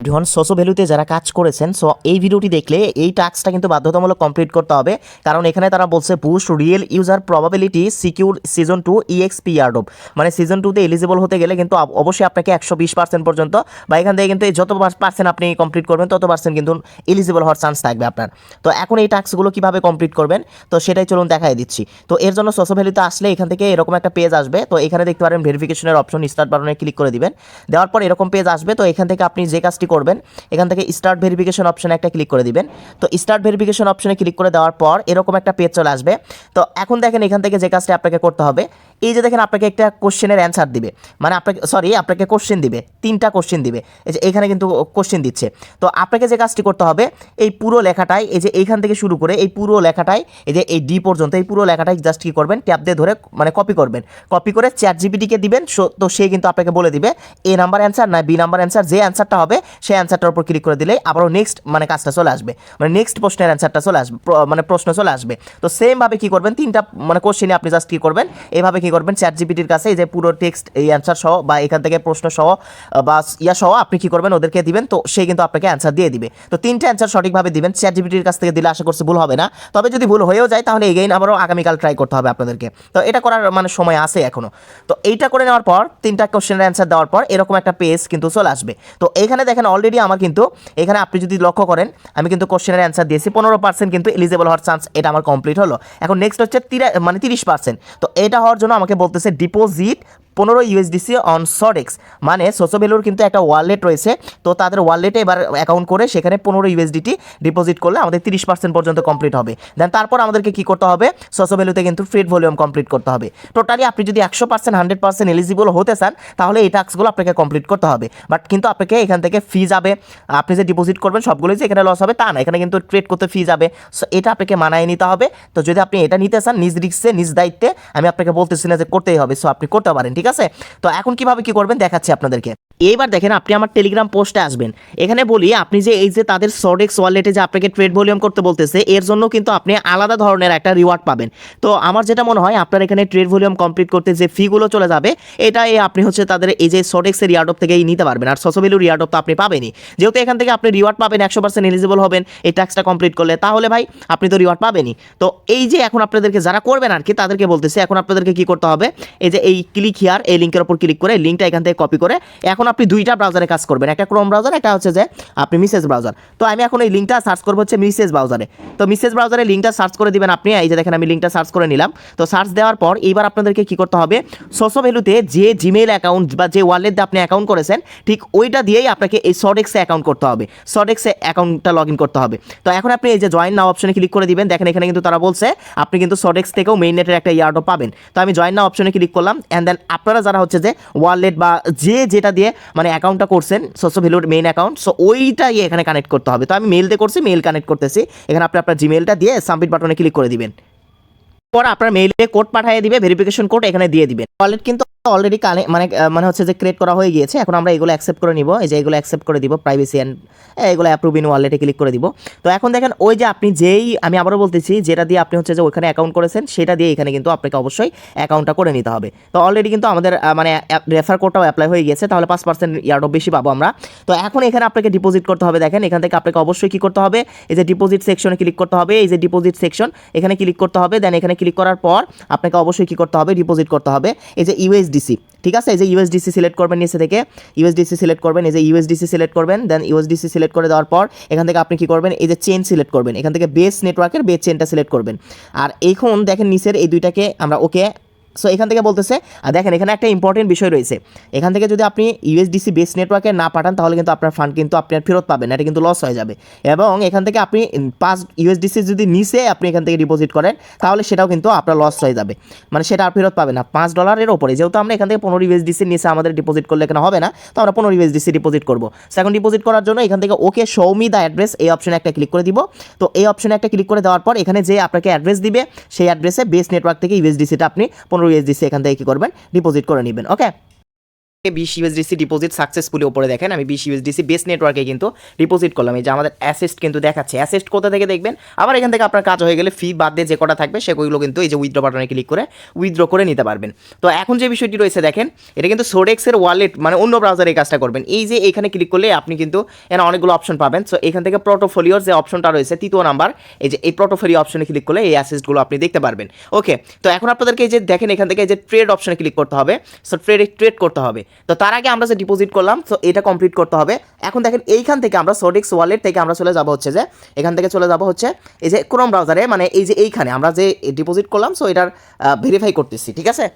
যখন সোসো ভ্যালুতে যারা কাজ করেছেন, সো এই ভিডিওটি দেখলে এই টাস্কটা কিন্তু বাধ্যতামূলক কমপ্লিট করতে হবে, কারণ এখানে তারা বলছে boost real user probability secure season 2 EXP airdrop, মানে সিজন 2তে এলিজিবল হতে গেলে কিন্তু অবশ্যই আপনাকে 120% পর্যন্ত বা এখান থেকে কিন্তু যত পার্সেন্ট আপনি কমপ্লিট করবেন তত পার্সেন্ট কিন্তু এলিজিবল হওয়ার চান্স থাকবে আপনার। তো এখন এই টাস্কগুলো কীভাবে কমপ্লিট করবেন, তো সেটাই চলুন দেখাই দিচ্ছি। তো এর জন্য সোসো ভ্যালুতে আসলে এখান থেকে এরকম একটা পেজ আসবে। তো এখানে দেখতে পারেন ভেরিফিকেশনের অপশন, স্টার্ট বাটনে ক্লিক করে দিবেন। দেওয়ার পর এরকম পেজ আসবে। তো এখান থেকে আপনি যে কাজটি করবেন, এখান থেকে স্টার্ট ভেরিফিকেশন অপশনে একটা ক্লিক করে দিবেন। তো স্টার্ট ভেরিফিকেশন অপশনে ক্লিক করে দেওয়ার পর এরকম একটা পেজ চলে আসবে। তো এখন দেখেন এখান থেকে যে কাজটি আপনাকে করতে হবে, এই যে দেখেন আপনাকে একটা কোশ্চেনের অ্যান্সার দিবে, মানে আপনাকে কোশ্চেন দিবে, 3টা কোশ্চেন দিবে। এই যে এখানে কিন্তু কোশ্চেন দিচ্ছে। তো আপনাকে যে কাজটি করতে হবে, এই পুরো লেখাটাই, এই যে এইখান থেকে শুরু করে এই পুরো লেখাটাই, এই যে এই ডি পর্যন্ত এই পুরো লেখাটাই জাস্ট কি করবেন, ট্যাব দিয়ে ধরে মানে কপি করবেন। কপি করে ChatGPT-কে দিবেন। তো সে কিন্তু আপনাকে বলে দিবে এ নাম্বার অ্যান্সার না বি নাম্বার অ্যান্সার, যে অ্যান্সারটা হবে সেই অ্যান্সারটার উপর ক্লিক করে দিলেই আবারও নেক্সট মানে কাজটা চলে আসবে, মানে নেক্সট প্রশ্নের অ্যান্সারটা চলে আসবে, মানে প্রশ্ন চলে আসবে। তো সেমভাবে কি করবেন, 3টা মানে কোশ্চেনে আপনি জাস্ট কি করবেন, এইভাবে কি করবেন, ChatGPT-র কাছে এই যে পুরো টেক্সট এই অ্যান্সার সহ বা এখান থেকে প্রশ্ন সহ বা ইয়া সহ আপনি কি করবেন, ওদেরকে দিবেন। তো সে কিন্তু আপনাকে অ্যান্সার দিয়ে দিবে। তো 3টা অ্যান্সার সঠিকভাবে দিবেন। ChatGPT-র কাছ থেকে দিলে আশা করছি ভুল হবে না। তবে যদি ভুল হয়েও যায় তাহলে এগেইন আবারও আগামীকাল ট্রাই করতে হবে আপনাদেরকে। তো এটা করার মানে সময় আছে এখনো। তো এইটা করে নেওয়ার পর 3টা কোশ্চেনের অ্যান্সার দেওয়ার পর এরকম একটা পেজ কিন্তু চলে আসবে। তো এখানে দেখেন অলরেডি আমার কিন্তু এখানে আপনি যদি লক্ষ্য করেন, আমি কিন্তু কোশ্চেনের অ্যান্সার দিয়েছি, 15% কিন্তু এলিজিবল হওয়ার চান্স এটা আমার কমপ্লিট হলো। এখন নেক্সট হচ্ছে 30%। তো এটা হওয়ার জন্য আমাকে বলতেছে ডিপোজিট 15 USDC অন সডেক্স, মানে সোসো ভ্যালুর কিন্তু একটা ওয়ালেট রয়েছে। তো তাদের ওয়ালেটে এবার অ্যাকাউন্ট করে সেখানে 15 USDT ডিপোজিট করলে আমাদের 30% পর্যন্ত কমপ্লিট হবে। দেন তারপর আমাদেরকে কী করতে হবে, সোসো ভ্যালুতে কিন্তু ফ্রেড ভলিউম কমপ্লিট করতে হবে। টোটালি আপনি যদি 100% 100% এলিজিবল হতে চান তাহলে এই টাস্কগুলো আপনাকে কমপ্লিট করতে হবে। বাট কিন্তু আপনাকে এখান থেকে ফি যাবে, আপনি যে ডিপোজিট করবেন সবগুলোই যে এখানে লস হবে তা না, এখানে কিন্তু ট্রেড করতে ফি যাবে। সো এটা আপনাকে মানায় নিতে হবে। তো যদি আপনি এটা নিতে চান নিজ রিস্কে নিজ দায়িত্বে, আমি আপনাকে বলতেছি না যে করতেই হবে, সো আপনি করতে পারেন, ঠিক আছে। তো এখন কিভাবে কি করবেন দেখাচ্ছি আপনাদেরকে। এইবার দেখেন আপনি আমার টেলিগ্রাম পোস্টে আসবেন। এখানে বলি আপনি যে এই যে তাদের সডেক্স ওয়ালেটে যে আপনাকে ট্রেড ভলিউম করতে বলতেছে, এর জন্য কিন্তু আপনি আলাদা ধরনের একটা রিওয়ার্ড পাবেন। তো আমার যেটা মনে হয় আপনার এখানে ট্রেড ভলিউম কমপ্লিট করতে যে ফিগুলো চলে যাবে, এটাই আপনি হচ্ছে তাদের এই যে সডেক্সের রিওয়ার্ড থেকেই নিতে পারবেন। আর সোসো ভ্যালু রিওয়ার্ড তো আপনি পাবেনই, যেহেতু এখান থেকে আপনি রিওয়ার্ড পাবেন, 100% এলিজিবল হবেন এই টাস্কটা কমপ্লিট করলে, তাহলে ভাই আপনি তো রিওয়ার্ড পাবেনই। তো এই যে এখন আপনাদেরকে যারা করবেন আর কি তাদেরকে বলতেছে, এখন আপনাদেরকে কি করতে হবে, এই যে এই ক্লিক হিয়ার এই লিঙ্কের উপর ক্লিক করে লিঙ্কটা এখান থেকে কপি করে এখন আপনি 2টা ব্রাউজারে কাজ করবেন, একটা ক্রোম ব্রাউজার, একটা হচ্ছে যে আপনি মিসেস ব্রাউজার। তো আমি এখন এই লিঙ্কটা সার্চ করবো হচ্ছে মিসেস ব্রাউজারে। তো মিসেস ব্রাউজারে লিঙ্কটা সার্চ করে দিবেন আপনি। এই যে দেখেন আমি লিঙ্কটা সার্চ করে নিলাম। তো সার্চ দেওয়ার পর এইবার আপনাদেরকে কি করতে হবে, সোসো ভ্যালুতে যে জিমেইল অ্যাকাউন্ট বা যে ওয়ালেট দিয়ে আপনি অ্যাকাউন্ট করেছেন ঠিক ওইটা দিয়েই আপনাকে এই সডেক্সে অ্যাকাউন্ট করতে হবে, সডেক্সে অ্যাকাউন্টটা লগ ইন করতে হবে। তো এখন আপনি এই যে জয়েন নাও অপশনে ক্লিক করে দিবেন। দেখেন এখানে কিন্তু তারা বলছে আপনি কিন্তু সডেক্স থেকেও মেইন নেটের একটা ইয়ার্ডও পাবেন। তো আমি জয়েন নাও অপশনে ক্লিক করলাম। অ্যান্ড দেন আপনারা যারা হচ্ছে যে ওয়ালেট বা যে যেটা দিয়ে মানে অ্যাকাউন্টটা করছেন সোসো ভ্যালুর মেইন অ্যাকাউন্ট, সো ওইটাই এখানে কানেক্ট করতে হবে। তো আমি মেইল দিয়ে করছি, মেইল কানেক্ট করতেছি। এখানে আপনি আপনার জিমেইলটা দিয়ে সাবমিট বাটনে ক্লিক করে দিবেন। পর আপনার মেইলে কোড পাঠিয়ে দিবে, ভেরিফিকেশন কোড এখানে দিয়ে দিবেন। ওয়ালেট কিন্তু অলরেডি মানে হচ্ছে যে ক্রিয়েট করা হয়ে গিয়েছে। এখন আমরা এগুলো অ্যাকসেপ্ট করে নিব, এই যে এগুলো অ্যাকসেপ্ট করে দিব, প্রাইভেসি অ্যান্ড এগুলো অ্যাপ্রুভ ইন ওয়ালেটে ক্লিক করে দিব। তো এখন দেখেন ওই যে আপনি যেই, আমি আবারও বলতেছি, যেটা দিয়ে আপনি হচ্ছে যে ওইখানে অ্যাকাউন্ট করেছেন সেটা দিয়ে এখানে কিন্তু আপনাকে অবশ্যই অ্যাকাউন্টটা করে নিতে হবে। তো অলরেডি কিন্তু আমাদের মানে রেফার কোডটাও অ্যাপ্লাই হয়ে গিয়েছে, তাহলে 5% ইয়ার্ডও বেশি পাবো আমরা। তো এখন এখানে আপনাকে ডিপোজিট করতে হবে। দেখেন এখান থেকে আপনাকে অবশ্যই কী করতে হবে, এই যে ডিপোজিট সেকশনে ক্লিক করতে হবে, এই যে ডিপোজিট সেকশন এখানে ক্লিক করতে হবে। দেন এখানে ক্লিক করার পর আপনাকে অবশ্যই কী করতে হবে, ডিপোজিট করতে হবে এই যে ইউএসডিসি, ঠিক আছে। এই যে ইউএসডিসি সিলেক্ট করবেন, নিচে থেকে ইউএসডিসি সিলেক্ট করবেন, এই যে ইউএসডিসি সিলেক্ট করবেন। দেন ইউএসডিসি সিলেক্ট করে দেওয়ার পর এখান থেকে আপনি কি করবেন, এই যে চেন সিলেক্ট করবেন, এখান থেকে বেস নেটওয়ার্কের বেস চেনটা সিলেক্ট করবেন। আর এখন দেখেন নিচের এই দুইটাকে আমরা ওকে। সো এখান থেকে বলতেছে, আর দেখেন এখানে একটা ইম্পর্টেন্ট বিষয় রয়েছে, এখান থেকে যদি আপনি ইউএসডিসি বেস নেটওয়ার্কে না পাঠান তাহলে কিন্তু আপনার ফান্ড কিন্তু আপনার ফেরত পাবেন, এটা কিন্তু লস হয়ে যাবে। এবং এখান থেকে আপনি 5 USDC যদি নিচে আপনি এখান থেকে ডিপোজিট করেন তাহলে সেটাও কিন্তু আপনার লস হয়ে যাবে, মানে সেটা আর ফেরত পাবে না $5 ওপরে। যেহেতু আমরা এখান থেকে 15 USDC নিচে আমাদের ডিপোজিট করলে এখানে হবে না, তো আমরা 15 USDC ডিপোজিট করবো। সেকেন্ড ডিপোজিট করার জন্য এখান থেকে ওকে শো মি দ্য অ্যাড্রেস এই অপশনে একটা ক্লিক করে দিব। তো এই অপশনে একটা ক্লিক করে দেওয়ার পর এখানে যে আপনাকে অ্যাড্রেস দিবে সেই অ্যাড্রেসে বেস নেটওয়ার্ক থেকে ইউএসডিসিটা আপনি 15 USDC এখান থেকে কি করবেন, ডিপোজিট করে নেবেন। ওকে। 20 USDC ডিপোজিট সাকসেসফুলি উপরে দেখেন আমি 20 USDC বেস নেটওয়ার্কে কিন্তু ডিপোজিট করলাম। এই যে আমাদের অ্যাসেস্ট কিন্তু দেখাচ্ছে। অ্যাসেস্ট কোথা থেকে দেখবেন, আবার এখান থেকে আপনার কাজ হয়ে গেলে ফি বাদ দিয়ে যে কটা থাকবে সেগুলো কিন্তু এই যে উইথড্র বাটনে ক্লিক করে উইথড্র করে নিতে পারবেন। তো এখন যে বিষয়টি রয়েছে দেখেন, এটা কিন্তু সোডেক্সের ওয়ালেট মানে অন্য ব্রাউজারে এই কাজটা করবেন। এই যে এখানে ক্লিক করলে আপনি কিন্তু এখানে অনেকগুলো অপশন পাবেন। সো এখান থেকে পোর্টফোলিওর যে অপশনটা রয়েছে 3য় নাম্বার, এই যে এই পোর্টফোলিও অপশনে ক্লিক করলে এই অ্যাসেস্টগুলো আপনি দেখতে পারবেন। ওকে, তো এখন আপনাদেরকে এই যে দেখেন এখান থেকে এই যে ট্রেড অপশনে ক্লিক করতে হবে। সো ট্রেড করতে হবে। তো তার আগে আমরা ডিপোজিট করলাম, তো এটা কমপ্লিট করতে হবে। এখন দেখেন এইখান থেকে আমরা সোডেক্স ওয়ালেট থেকে আমরা চলে যাব হচ্ছে যে এখান থেকে চলে যাব হচ্ছে এই যে ক্রোম ব্রাউজারে, মানে এই যে এইখানে আমরা যে ডিপোজিট করলাম, সো এটার ভেরিফাই করতেছি, ঠিক আছে।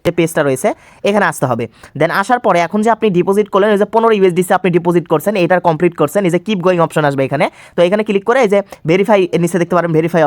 যে পেজটা রয়েছে এখানে আসতে হবে। দেন আসার পরে এখন যে আপনি ডিপোজিট করলেন, এই যে 15 USDC আপনি ডিপোজিট করছেন, এটার কমপ্লিট করছেন, এই যে কিপ গোয়িং অপশন আসবে এখানে। তো এখানে ক্লিক করে এই যে ভেরিফাই নিচে দেখতে পারবেন ভেরিফাই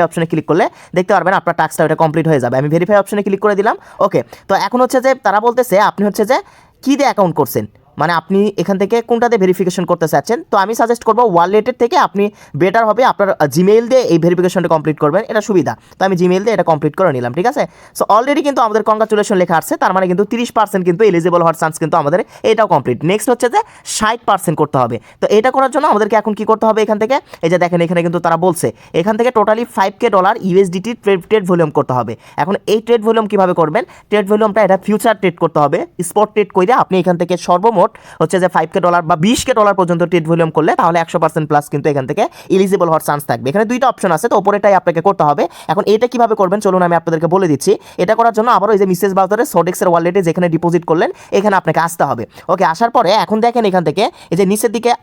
অপশনে ক্লিক করলে দেখতে পারবেন আপনার টাস্কটা ওটা কমপ্লিট হয়ে যাবে। আমি ভেরিফাই অপশনে ক্লিক করে দিলাম। ওকে, তো এখন হচ্ছে যে তারা বলতেছে আপনি হচ্ছে যে কী দিয়ে অ্যাকাউন্ট করছেন, মানে আপনি এখান থেকে কোনটাতে ভেরিফিকেশন করতে চাচ্ছেন। তো আমি সাজেস্ট করবো ওয়ালেটের থেকে আপনি বেটার হবে আপনার জিমেইল দিয়ে এই ভেরিফিকেশনটা কমপ্লিট করবেন, এটা সুবিধা। তো আমি জিমেইল দিয়ে এটা কমপ্লিট করে নিলাম, ঠিক আছে। সো অলরেডি কিন্তু আমাদের কংগ্রাচুলেশন লেখা আসছে, তার মানে কিন্তু 30% কিন্তু এলিজিবল হওয়ার চান্স কিন্তু আমাদের এটাও কমপ্লিট। নেক্সট হচ্ছে যে 60% করতে হবে। তো এটা করার জন্য আমাদেরকে এখন কি করতে হবে, এখান থেকে এই যে দেখেন এখানে কিন্তু তারা বলছে এখান থেকে totally $5K USDT trade volume করতে হবে। এখন এই ট্রেড ভলিউম কীভাবে করবেন, ট্রেড ভলিউমটা এটা ফিউচার ট্রেড করতে হবে, স্পট ট্রেড করে আপনি এখান থেকে সর্বমোট হচ্ছে যে $5K বা $20K পর্যন্ত ট্রেড ভলিউম করলে তাহলে 100% প্লাস কিন্তু এখান থেকে এলিজিবল হওয়ার চান্স থাকবে। এখানে দুইটা অপশন আছে, তো ওপরেটাই আপনাকে করতে হবে। এখন এটা কিভাবে করবেন চলুন আমি আপনাদেরকে বলে দিচ্ছি। এটা করার জন্য আবারও এই যে মিসেস ব্রাউজারে সোডেক্সের ওয়ালেটে যেখানে ডিপোজিট করলেন এখানে আপনাকে আসতে হবে। ওকে, আসার পরে এখন দেখেন এখান থেকে এই যে নিচের দিকে,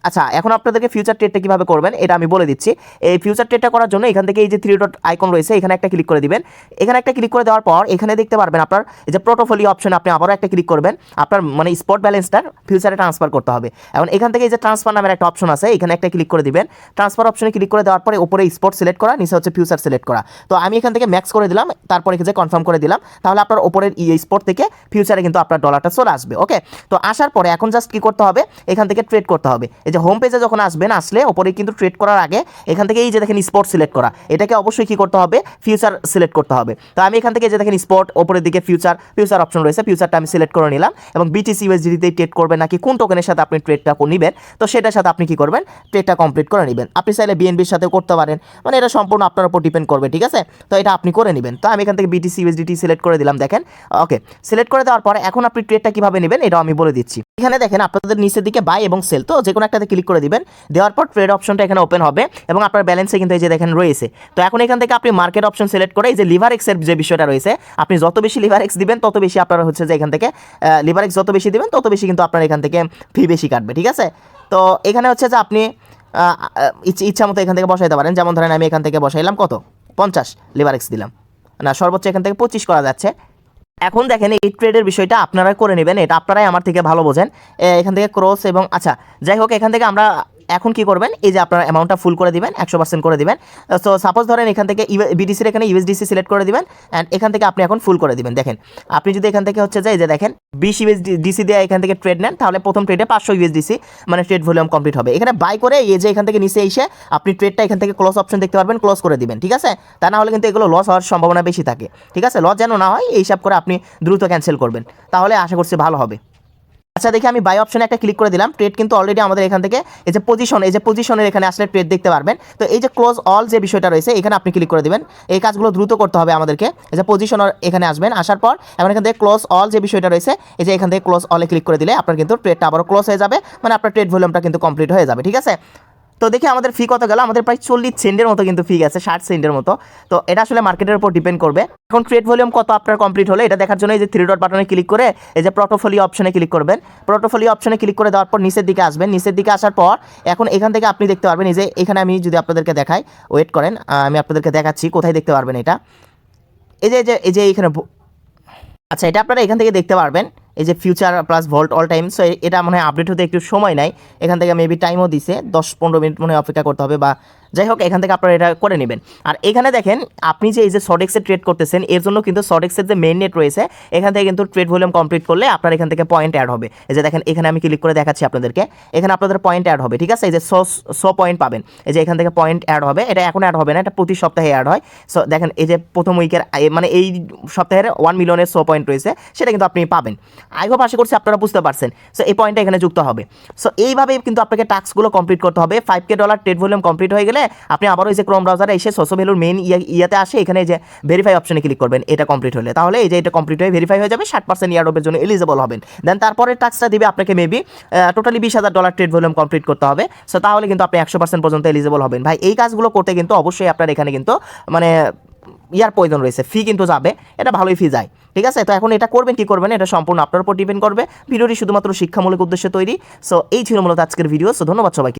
আচ্ছা এখন আপনাদেরকে ফিউচার ট্রেডটা কীভাবে করবেন এটা আমি বলে দিচ্ছি। এই ফিউচার ট্রেডটা করার জন্য এখান থেকে এই যে 3 ডট আইকন রয়েছে এখানে একটা ক্লিক করে দিবেন। এখানে একটা ক্লিক করে দেওয়ার পর এখানে দেখতে পারবেন আপনার এই যে পোর্টফোলিও অপশন, আপনি আবারও একটা ক্লিক করবেন। আপনার মানে স্পট ব্যালেন্সটা ফিউচারে ট্রান্সফার করতে হবে। এখন এখান থেকে এই যে ট্রান্সফার নামের একটা অপশন আছে, এখানে একটা ক্লিক করে দিবেন। ট্রান্সফার অপশনে ক্লিক করে দেওয়ার পরে উপরে স্পট সিলেক্ট করা, নিচে হচ্ছে ফিউচার সিলেক্ট করা। তো আমি এখান থেকে ম্যাক্স করে দিলাম, তারপরে যে কনফার্ম করে দিলাম, তাহলে আপনার উপরের স্পট থেকে ফিউচারে কিন্তু আপনার ডলারটা চলে আসবে। ওকে, তো আসার পরে এখন জাস্ট কী করতে হবে, এখান থেকে ট্রেড করতে হবে। এই যে হোম পেজে যখন আসবেন, আসলে ওপরে কিন্তু ট্রেড করার আগে এখান থেকে এই যে দেখেন স্পট সিলেক্ট করা, এটাকে অবশ্যই কি করতে হবে, ফিউচার সিলেক্ট করতে হবে। তো আমি এখান থেকে যে দেখেন স্পট ওপরের দিকে ফিউচার অপশন রয়েছে, ফিউচারটা আমি সিলেক্ট করে নিলাম। এবং BTC USDT ট্রেড করবেন নাকি কোন টোকেনের সাথে আপনি ট্রেডটা নেবেন, তো সেটার সাথে আপনি কি করবেন, ট্রেডটা কমপ্লিট করে নেবেন। আপনি চাইলে BNBর সাথেও করতে পারেন, মানে এটা সম্পূর্ণ আপনার উপর ডিপেন্ড করবে, ঠিক আছে। তো এটা আপনি করে নেবেন। তো আমি এখান থেকে BTC USDT সিলেক্ট করে দিলাম, দেখেন। ওকে, সিলেক্ট করে দেওয়ার পরে এখন আপনি ট্রেডটা কিভাবে নেবেন এটাও আমি বলে দিচ্ছি। এখানে দেখেন আপনাদের নিচের দিকে বাই এবং সেল, তো যে কোনো একটাতে ক্লিক করে দিবেন। দেওয়ার পর ট্রেড অপশনটা এখানে ওপেন হবে এবং আপনার ব্যালেন্সে কিন্তু এই যে দেখেন রয়েছে। তো এখন এখান থেকে আপনি মার্কেট অপশন সিলেক্ট করে এই যে লিভারেক্সের যে বিষয়টা রয়েছে, আপনি যত বেশি লিভারেক্স দিবেন তত বেশি আপনার হচ্ছে যে এখান থেকে লিভারেক্স যত বেশি দিবেন তত বেশি কিন্তু আপনার এখান থেকে ফি বেশি কাটবে, ঠিক আছে। তো এখানে হচ্ছে যে আপনি ইচ্ছা মতো এখান থেকে বসাইতে পারেন। যেমন ধরেন আমি এখান থেকে বসাইলাম কত, 50 লিভারেক্স দিলাম, না সর্বোচ্চ এখান থেকে 25 করা যাচ্ছে। এখন দেখেন এই ট্রেডের বিষয়টা আপনারা করে নেবেন, এটা আপনারাই আমার থেকে ভালো বোঝেন। এখান থেকে ক্রস এবং আচ্ছা যাই হোক, এখান থেকে আমরা এখন কি করবেন, এই যে আপনার অ্যামাউন্টটা ফুল করে দিবেন, 100% করে দিবেন। সো সাপোজ ধরেন এখান থেকে BTCর এখানে USDC সিলেক্ট করে দিবেন অ্যান্ড এখান থেকে আপনি এখন ফুল করে দিবেন। দেখেন আপনি যদি এখান থেকে হচ্ছে যে এই যে দেখেন 20 USDC দিয়ে এখান থেকে ট্রেড নেন, তাহলে প্রথম ট্রেডে 500 USDC মানে ট্রেড ভলিউম কমপ্লিট হবে। এখানে বাই করে এই যে এখান থেকে নিচে এসে আপনি ট্রেডটা এখান থেকে ক্লোজ অপশন দেখতে পারবেন, ক্লোজ করে দিবেন, ঠিক আছে। তা না হলে কিন্তু এগুলো লস হওয়ার সম্ভাবনা বেশি থাকে, ঠিক আছে। লস যেন না হয় এই হিসাব করে আপনি দ্রুত ক্যান্সেল করবেন, তাহলে আশা করছি ভালো হবে। আচ্ছা দেখি আমি বাই অপশনে একটা ক্লিক করে দিলাম। ট্রেড কিন্তু অলরেডি আমাদের এখান থেকে এই যে পজিশনের এখানে আসলে ট্রেড দেখতে পারবেন। তো এই যে ক্লোজ অল যে বিষয়টা রয়েছে এখানে আপনি ক্লিক করে দিবেন। এই কাজগুলো দ্রুত করতে হবে আমাদেরকে। এই যে পজিশনার এখানে আসবেন, আসার পর এখন এখান থেকে ক্লোজ অল যে বিষয়টা রয়েছে, এই যে এখান থেকে ক্লোজ অলে ক্লিক করে দিলে আপনার কিন্তু ট্রেডটা আবারও ক্লোজ হয়ে যাবে, মানে আপনার ট্রেড ভলিউমটা কিন্তু কমপ্লিট হয়ে যাবে, ঠিক আছে। তো দেখি আমাদের ফি কত গেল, আমাদের প্রায় 40 সেন্টের মতো কিন্তু ফি গেছে, 60 সেন্টের মতো। তো এটা আসলে মার্কেটের উপর ডিপেন্ড করবে। এখন ট্রেড ভলিউম কত আপনার কমপ্লিট হলে এটা দেখার জন্য এই যে 3 ডট বাটনে ক্লিক করে এই যে পোর্টফোলিও অপশনে ক্লিক করবেন। পোর্টফোলিও অপশনে ক্লিক করে দেওয়ার পর নিচের দিকে আসবেন। নিচের দিকে আসার পর এখন এখান থেকে আপনি দেখতে পারবেন এই যে এখানে আমি যদি আপনাদেরকে দেখাই, ওয়েট করেন আমি আপনাদেরকে দেখাচ্ছি কোথায় দেখতে পারবেন এটা। এই যে এইখানে, আচ্ছা এটা আপনারা এখান থেকে দেখতে পারবেন। এই যে future plus vault all time, so এটা মনে হয় আপডেট হতে একটু সময় নাই, এখান থেকে মেবি টাইমও দিছে 10-15 মিনিট মনে হয় অপেক্ষা করতে হবে, বা যাই হোক এখান থেকে আপনারা এটা করে নেবেন। আর এখানে দেখেন আপনি যে এই যে সডেক্সে ট্রেড করতেছেন এর জন্য কিন্তু সডেক্সের যে মেইন নেট রয়েছে এখান থেকে কিন্তু ট্রেড ভলিউম কমপ্লিট করলে আপনার এখান থেকে পয়েন্ট অ্যাড হবে। এই যে দেখেন এখানে আমি ক্লিক করে দেখাচ্ছি আপনাদেরকে, এখানে আপনাদের পয়েন্ট অ্যাড হবে, ঠিক আছে। এই যে 100 পয়েন্ট পাবেন, এই যে এখান থেকে পয়েন্ট অ্যাড হবে, এটা এখন অ্যাড হবে না, এটা প্রতি সপ্তাহে অ্যাড হয়। সো দেখেন এই যে প্রথম উইকের মানে এই সপ্তাহের 1 মিলিয়নের 100 পয়েন্ট রয়েছে, সেটা কিন্তু আপনি পাবেন। আই হোপ আশা করছি আপনারা বুঝতে পারছেন। সো এই পয়েন্টটা এখানে যুক্ত হবে। সো এইভাবে কিন্তু আপনাকে টাস্কগুলো কমপ্লিট করতে হবে। $5K ট্রেড ভলিউম কমপ্লিট হয়ে গেলে আপনি আবারও এই যে ক্রোম ব্রাউজারে এসে সোশ্যাল ভ্যালুর মেইন ইয়াতে আসে, এখানে যে ভেরিফাই অপশনে ক্লিক করবেন, এটা কমপ্লিট হলে তাহলে এই যে এটা কমপ্লিট হয়ে ভেরিফাই হয়ে যাবে, 60% ইয়ারড্রপের জন্য এলিজিবল হবেন। দেন তারপরে টাস্কটা দিবে আপনাকে maybe totally $20,000 trade volume complete করতে হবে। সো তাহলে কিন্তু আপনি 100% পর্যন্ত এলিজিবল হবেন। ভাই এই কাজগুলো করতে কিন্তু অবশ্যই আপনার এখানে কিন্তু মানে ইয়ার প্রয়োজন রয়েছে, ফি কিন্তু যাবে, এটা ভালোই ফি যায়, ঠিক আছে। তো এখন এটা করবেন কি করবেন এটা সম্পূর্ণ আপনার উপর ডিপেন্ড করবে। ভিডিওটি শুধুমাত্র শিক্ষামূলক উদ্দেশ্যে তৈরি। সো এই ছিল মূলত আজকের ভিডিও। সো ধন্যবাদ সবাইকে।